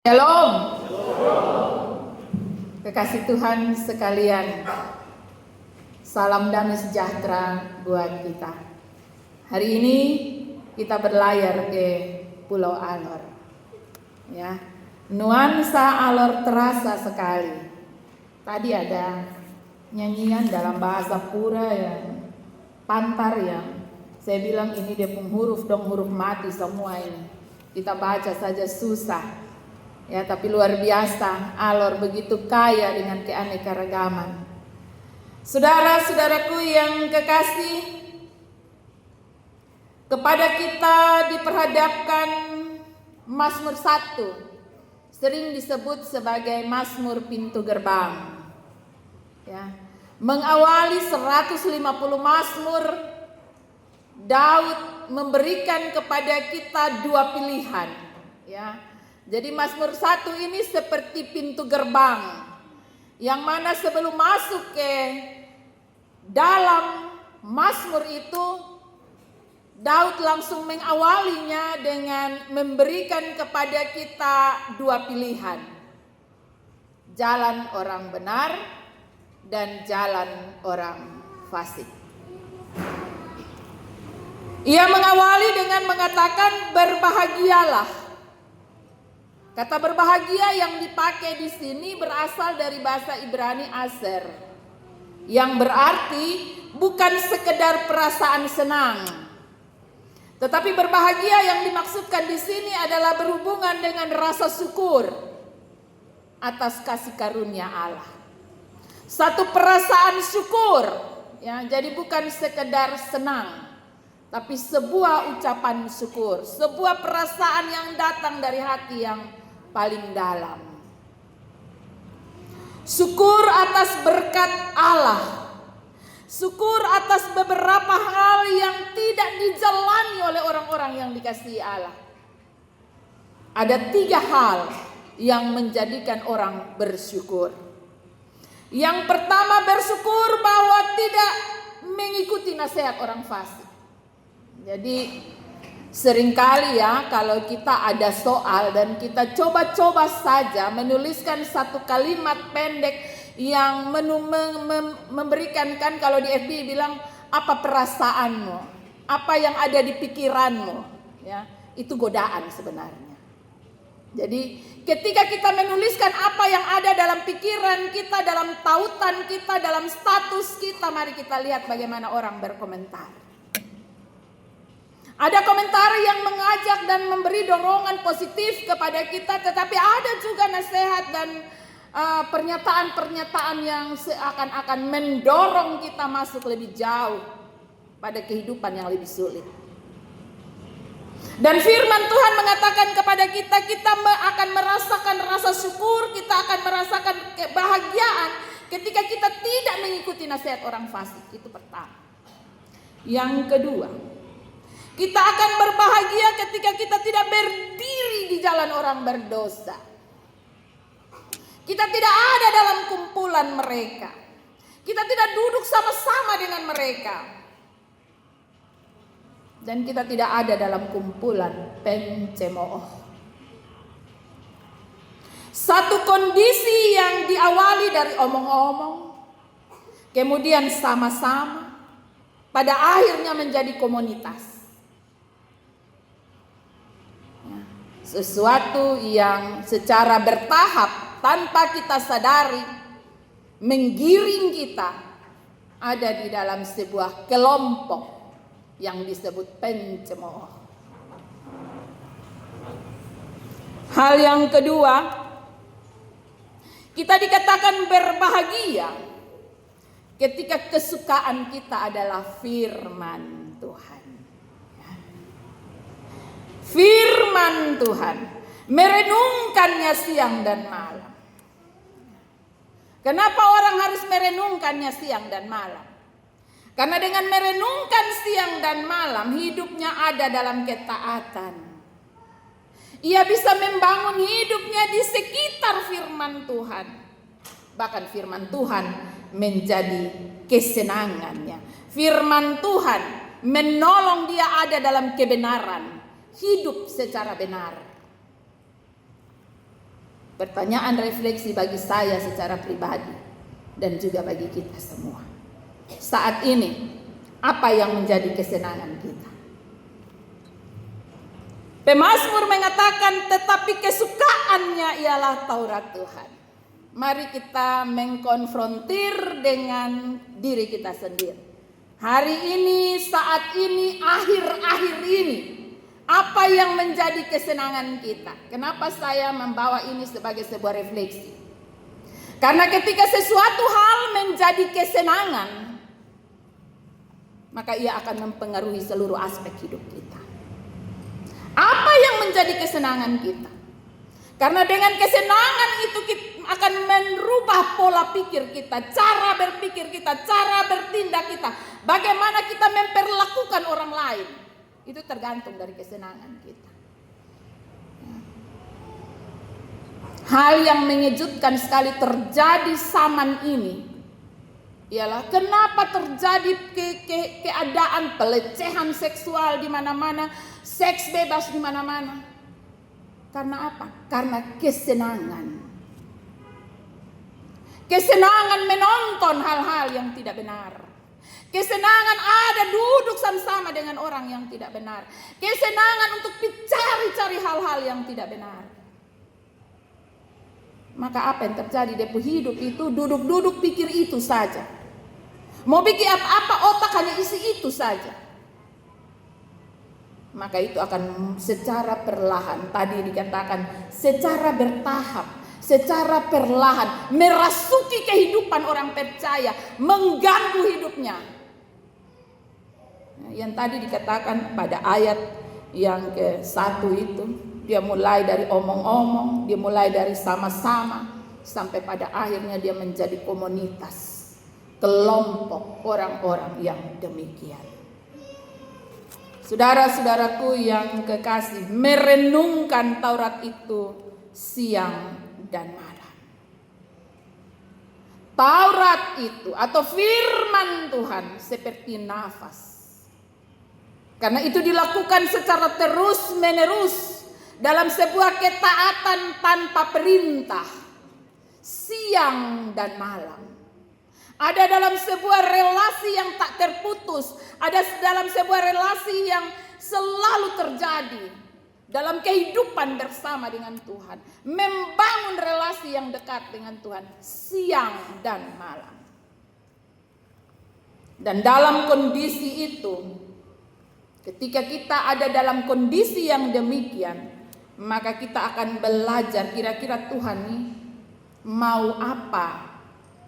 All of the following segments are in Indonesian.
Shalom. Kekasih Tuhan sekalian, salam damai sejahtera buat kita. Hari ini kita berlayar ke Pulau Alor. Ya, nuansa Alor terasa sekali. Tadi ada nyanyian dalam bahasa Pura yang pantar yang saya bilang ini dia huruf dong, huruf mati semua ini. Kita baca saja susah. Ya, tapi luar biasa, Alor begitu kaya dengan keanekaragaman. Saudara-saudaraku yang kekasih, kepada kita diperhadapkan Mazmur 1, sering disebut sebagai Mazmur pintu gerbang. Ya, mengawali 150 Mazmur, Daud memberikan kepada kita dua pilihan. Ya. Jadi Mazmur 1 ini seperti pintu gerbang, yang mana sebelum masuk ke dalam Mazmur itu, Daud langsung mengawalinya dengan memberikan kepada kita dua pilihan. Jalan orang benar dan jalan orang fasik. Ia mengawali dengan mengatakan berbahagialah. Kata berbahagia yang dipakai di sini berasal dari bahasa Ibrani Aser, yang berarti bukan sekedar perasaan senang, tetapi berbahagia yang dimaksudkan di sini adalah berhubungan dengan rasa syukur atas kasih karunia Allah. Satu perasaan syukur, ya, jadi bukan sekedar senang, tapi sebuah ucapan syukur, sebuah perasaan yang datang dari hati yang paling dalam. Syukur atas berkat Allah. Syukur atas beberapa hal yang tidak dijalani oleh orang-orang yang dikasihi Allah. Ada 3 hal yang menjadikan orang bersyukur. Yang pertama, bersyukur bahwa tidak mengikuti nasihat orang fasik. Jadi seringkali ya, kalau kita ada soal dan kita coba-coba saja menuliskan satu kalimat pendek yang memberikan, kan kalau di FB bilang apa perasaanmu, apa yang ada di pikiranmu, ya, itu godaan sebenarnya. Jadi ketika kita menuliskan apa yang ada dalam pikiran kita, dalam tautan kita, dalam status kita, mari kita lihat bagaimana orang berkomentar. Ada komentar yang mengajak dan memberi dorongan positif kepada kita, tetapi ada juga nasihat dan pernyataan-pernyataan yang seakan-akan mendorong kita masuk lebih jauh pada kehidupan yang lebih sulit. Dan firman Tuhan mengatakan kepada kita, kita akan merasakan rasa syukur, kita akan merasakan kebahagiaan ketika kita tidak mengikuti nasihat orang fasik. Itu pertama. Yang kedua, kita akan berbahagia ketika kita tidak berdiri di jalan orang berdosa. Kita tidak ada dalam kumpulan mereka. Kita tidak duduk sama-sama dengan mereka. Dan kita tidak ada dalam kumpulan pencemooh. Satu kondisi yang diawali dari omong-omong, kemudian sama-sama, pada akhirnya menjadi komunitas. Sesuatu yang secara bertahap tanpa kita sadari menggiring kita ada di dalam sebuah kelompok yang disebut pencemooh. Hal yang kedua, kita dikatakan berbahagia ketika kesukaan kita adalah firman Tuhan. Firman Tuhan, merenungkannya siang dan malam. Kenapa orang harus merenungkannya siang dan malam? Karena dengan merenungkan siang dan malam, hidupnya ada dalam ketaatan. Ia bisa membangun hidupnya di sekitar firman Tuhan. Bahkan firman Tuhan menjadi kesenangannya. Firman Tuhan menolong dia ada dalam kebenaran. Hidup secara benar. Pertanyaan refleksi bagi saya secara pribadi dan juga bagi kita semua. Saat ini, apa yang menjadi kesenangan kita? Pemazmur mengatakan, tetapi kesukaannya ialah Taurat Tuhan. Mari kita mengkonfrontir dengan diri kita sendiri. Hari ini, saat ini, akhir-akhir ini, apa yang menjadi kesenangan kita? Kenapa saya membawa ini sebagai sebuah refleksi? Karena ketika sesuatu hal menjadi kesenangan, maka ia akan mempengaruhi seluruh aspek hidup kita. Apa yang menjadi kesenangan kita? Karena dengan kesenangan itu kita akan merubah pola pikir kita, cara berpikir kita, cara bertindak kita, bagaimana kita memperlakukan orang lain. Itu tergantung dari kesenangan kita. Hal yang mengejutkan sekali terjadi zaman ini ialah kenapa terjadi keadaan pelecehan seksual di mana-mana, seks bebas di mana-mana. Karena apa? Karena kesenangan. Kesenangan menonton hal-hal yang tidak benar. Kesenangan ada duduk sama-sama dengan orang yang tidak benar. Kesenangan untuk cari-cari hal-hal yang tidak benar. Maka apa yang terjadi? Depu hidup itu duduk-duduk pikir itu saja. Mau bikin apa-apa otak hanya isi itu saja. Maka itu akan secara perlahan, tadi dikatakan secara bertahap, secara perlahan merasuki kehidupan orang percaya, mengganggu hidupnya. Yang tadi dikatakan pada ayat yang ke-1 itu, dia mulai dari omong-omong, dia mulai dari sama-sama, sampai pada akhirnya dia menjadi komunitas, kelompok orang-orang yang demikian. Saudara-saudaraku yang kekasih, merenungkan Taurat itu siang dan malam. Taurat itu atau firman Tuhan seperti nafas. Karena itu dilakukan secara terus-menerus dalam sebuah ketaatan tanpa perintah, siang dan malam. Ada dalam sebuah relasi yang tak terputus, ada dalam sebuah relasi yang selalu terjadi dalam kehidupan bersama dengan Tuhan, membangun relasi yang dekat dengan Tuhan siang dan malam. Dan dalam kondisi itu, ketika kita ada dalam kondisi yang demikian, maka kita akan belajar kira-kira Tuhan nih mau apa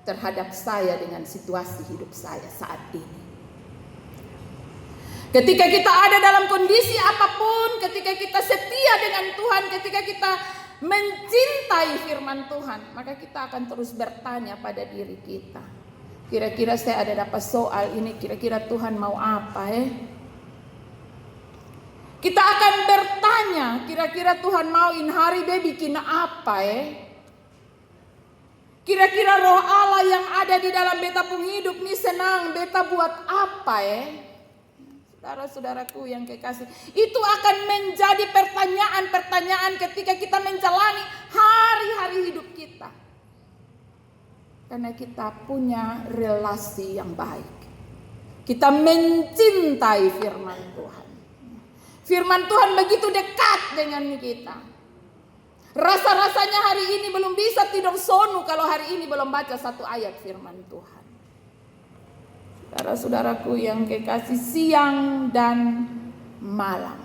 terhadap saya dengan situasi hidup saya saat ini. Ketika kita ada dalam kondisi apapun, ketika kita setia dengan Tuhan, ketika kita mencintai firman Tuhan, maka kita akan terus bertanya pada diri kita. Kira-kira saya ada dapat soal ini, kira-kira Tuhan mau apa Kita akan bertanya, kira-kira Tuhan mau in hari bikin apa Kira-kira roh Allah yang ada di dalam beta pun hidup nih senang, beta buat apa Saudara-saudaraku yang kekasih, itu akan menjadi pertanyaan-pertanyaan ketika kita menjalani hari-hari hidup kita. Karena kita punya relasi yang baik. Kita mencintai firman Tuhan. Firman Tuhan begitu dekat dengan kita. Rasa-rasanya hari ini belum bisa tidur sonu kalau hari ini belum baca satu ayat firman Tuhan. Saudara-saudaraku yang kekasih, siang dan malam.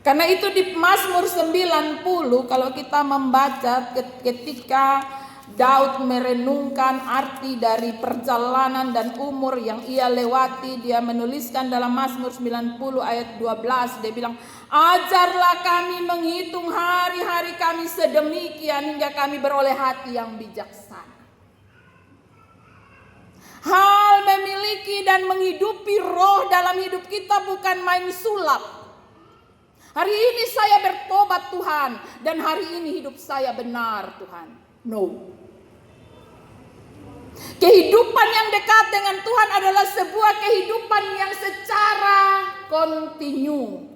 Karena itu di Mazmur 90 kalau kita membaca ketika Daud merenungkan arti dari perjalanan dan umur yang ia lewati, dia menuliskan dalam Mazmur 90 ayat 12, dia bilang, ajarlah kami menghitung hari-hari kami sedemikian hingga kami beroleh hati yang bijaksana. Hal memiliki dan menghidupi roh dalam hidup kita bukan main sulap. Hari ini saya bertobat Tuhan, dan hari ini hidup saya benar Tuhan. No. Kehidupan yang dekat dengan Tuhan adalah sebuah kehidupan yang secara kontinu.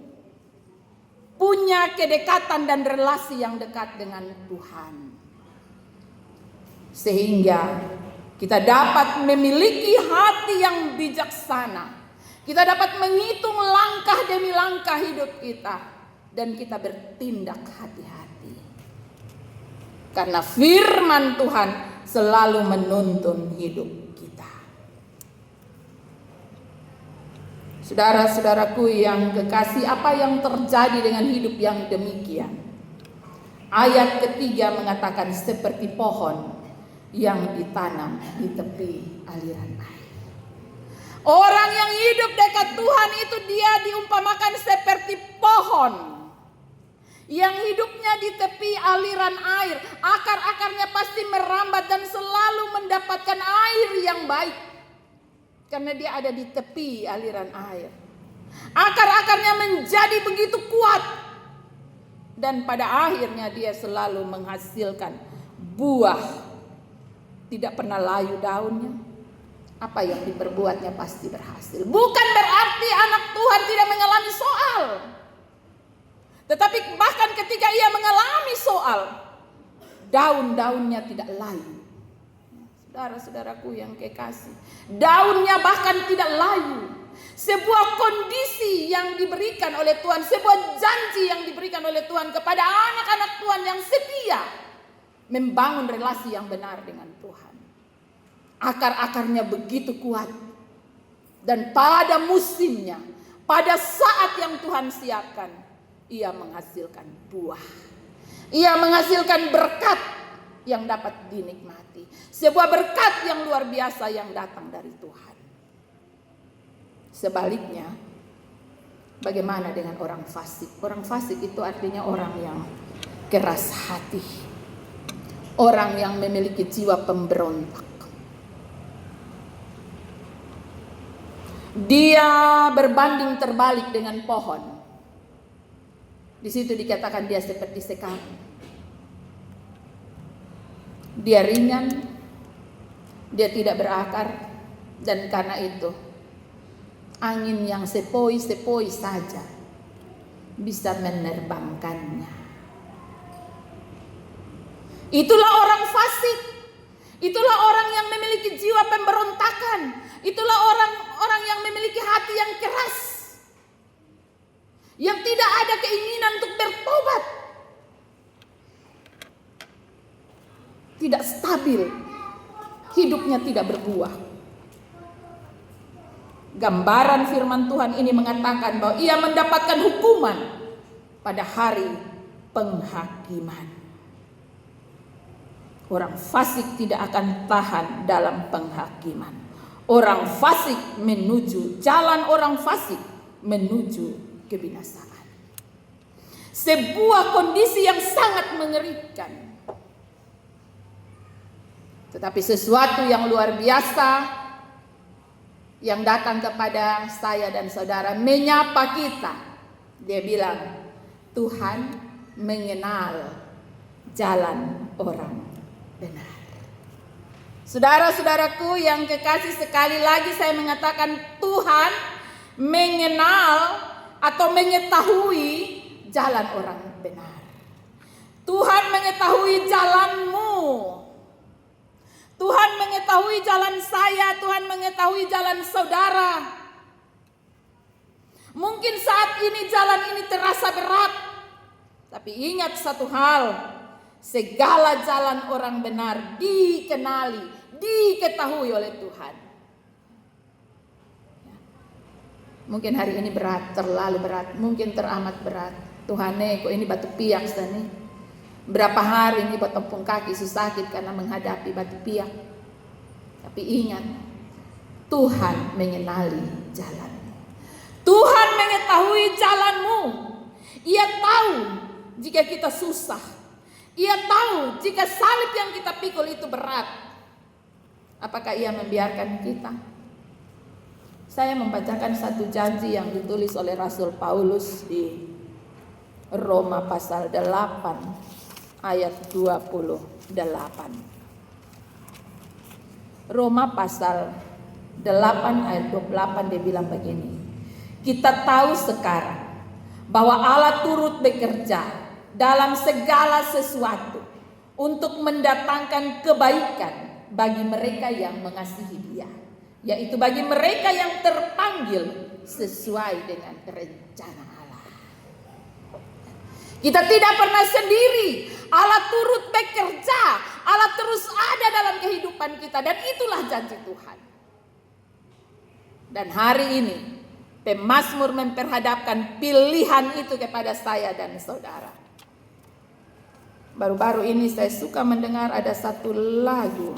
punya kedekatan dan relasi yang dekat dengan Tuhan. Sehingga kita dapat memiliki hati yang bijaksana. Kita dapat menghitung langkah demi langkah hidup kita. Dan kita bertindak hati-hati. Karena firman Tuhan selalu menuntun hidup kita. Saudara-saudaraku yang kekasih, apa yang terjadi dengan hidup yang demikian? Ayat ketiga mengatakan seperti pohon yang ditanam di tepi aliran air. Orang yang hidup dekat Tuhan itu dia diumpamakan seperti pohon yang hidupnya di tepi aliran air. Akar-akarnya pasti merambat dan selalu mendapatkan air yang baik. Karena dia ada di tepi aliran air. Akar-akarnya menjadi begitu kuat. Dan pada akhirnya dia selalu menghasilkan buah. Tidak pernah layu daunnya. Apa yang diperbuatnya pasti berhasil. Bukan berarti anak Tuhan tidak mengalami soal. Tetapi bahkan ketika ia mengalami soal, daun-daunnya tidak layu. Saudara-saudaraku yang kekasih, daunnya bahkan tidak layu. Sebuah kondisi yang diberikan oleh Tuhan, sebuah janji yang diberikan oleh Tuhan kepada anak-anak Tuhan yang setia membangun relasi yang benar dengan Tuhan. Akar-akarnya begitu kuat. Dan pada musimnya, pada saat yang Tuhan siapkan, ia menghasilkan buah. Ia menghasilkan berkat yang dapat dinikmati. Sebuah berkat yang luar biasa yang datang dari Tuhan. Sebaliknya, bagaimana dengan orang fasik? Orang fasik itu artinya orang yang keras hati. Orang yang memiliki jiwa pemberontak. Dia berbanding terbalik dengan pohon. Di situ dikatakan dia seperti sekam. Dia ringan, dia tidak berakar, dan karena itu angin yang sepoi-sepoi saja bisa menerbangkannya. Itulah orang fasik. Itulah orang yang memiliki jiwa pemberontakan. Itulah orang yang memiliki hati yang keras. Yang tidak ada keinginan untuk bertobat. Tidak stabil. Hidupnya tidak berbuah. Gambaran firman Tuhan ini mengatakan bahwa ia mendapatkan hukuman pada hari penghakiman. Orang fasik tidak akan tahan dalam penghakiman. Orang fasik jalan orang fasik menuju kebinasaan. Sebuah kondisi yang sangat mengerikan. Tetapi sesuatu yang luar biasa yang datang kepada saya dan saudara menyapa kita. Dia bilang, Tuhan mengenal jalan orang benar. Saudara-saudaraku yang kekasih, sekali lagi saya mengatakan Tuhan mengenal atau mengetahui jalan orang benar. Tuhan mengetahui jalanmu. Tuhan mengetahui jalan saya, Tuhan mengetahui jalan saudara. Mungkin saat ini jalan ini terasa berat. Tapi ingat satu hal. Segala jalan orang benar dikenali, diketahui oleh Tuhan. Mungkin hari ini berat, terlalu berat, mungkin teramat berat. Tuhan kok ini batu piak nih. Berapa hari ini buat tepung kaki sakit karena menghadapi batu piak. Tapi ingat, Tuhan mengenali jalan. Tuhan mengetahui jalanmu. Ia tahu jika kita susah. Ia tahu jika salib yang kita pikul itu berat. Apakah ia membiarkan kita? Saya membacakan satu janji yang ditulis oleh Rasul Paulus di Roma pasal 8 ayat 28. Roma pasal 8 ayat 28 dia bilang begini. Kita tahu sekarang bahwa Allah turut bekerja dalam segala sesuatu untuk mendatangkan kebaikan bagi mereka yang mengasihi Dia, yaitu bagi mereka yang terpanggil sesuai dengan rencana Allah. Kita tidak pernah sendiri. Allah turut bekerja. Allah terus ada dalam kehidupan kita, dan itulah janji Tuhan. Dan hari ini pemazmur memperhadapkan pilihan itu kepada saya dan saudara. Baru-baru ini saya suka mendengar ada satu lagu.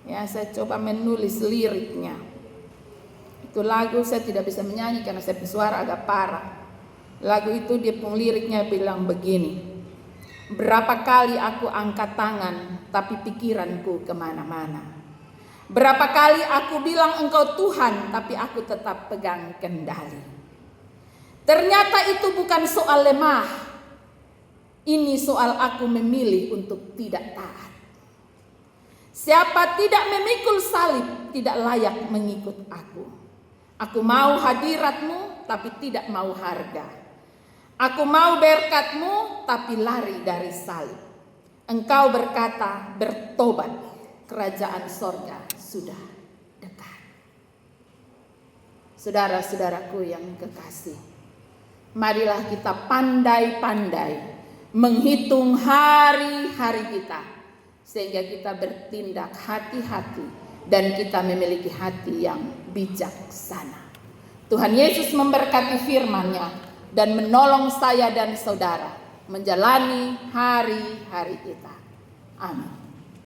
Ya, saya coba menulis liriknya. Itu lagu saya tidak bisa menyanyi karena saya suara agak parah. Lagu itu dia pun liriknya bilang begini. Berapa kali aku angkat tangan, tapi pikiranku kemana-mana. Berapa kali aku bilang engkau Tuhan, tapi aku tetap pegang kendali. Ternyata itu bukan soal lemah. Ini soal aku memilih untuk tidak taat. Siapa tidak memikul salib tidak layak mengikut aku. Aku mau hadiratmu tapi tidak mau harga. Aku mau berkatmu tapi lari dari salib. Engkau berkata bertobat, kerajaan sorga sudah dekat. Saudara-saudaraku yang kekasih, marilah kita pandai-pandai menghitung hari-hari kita, sehingga kita bertindak hati-hati dan kita memiliki hati yang bijaksana. Tuhan Yesus memberkati firman-Nya dan menolong saya dan saudara menjalani hari-hari kita. Amin.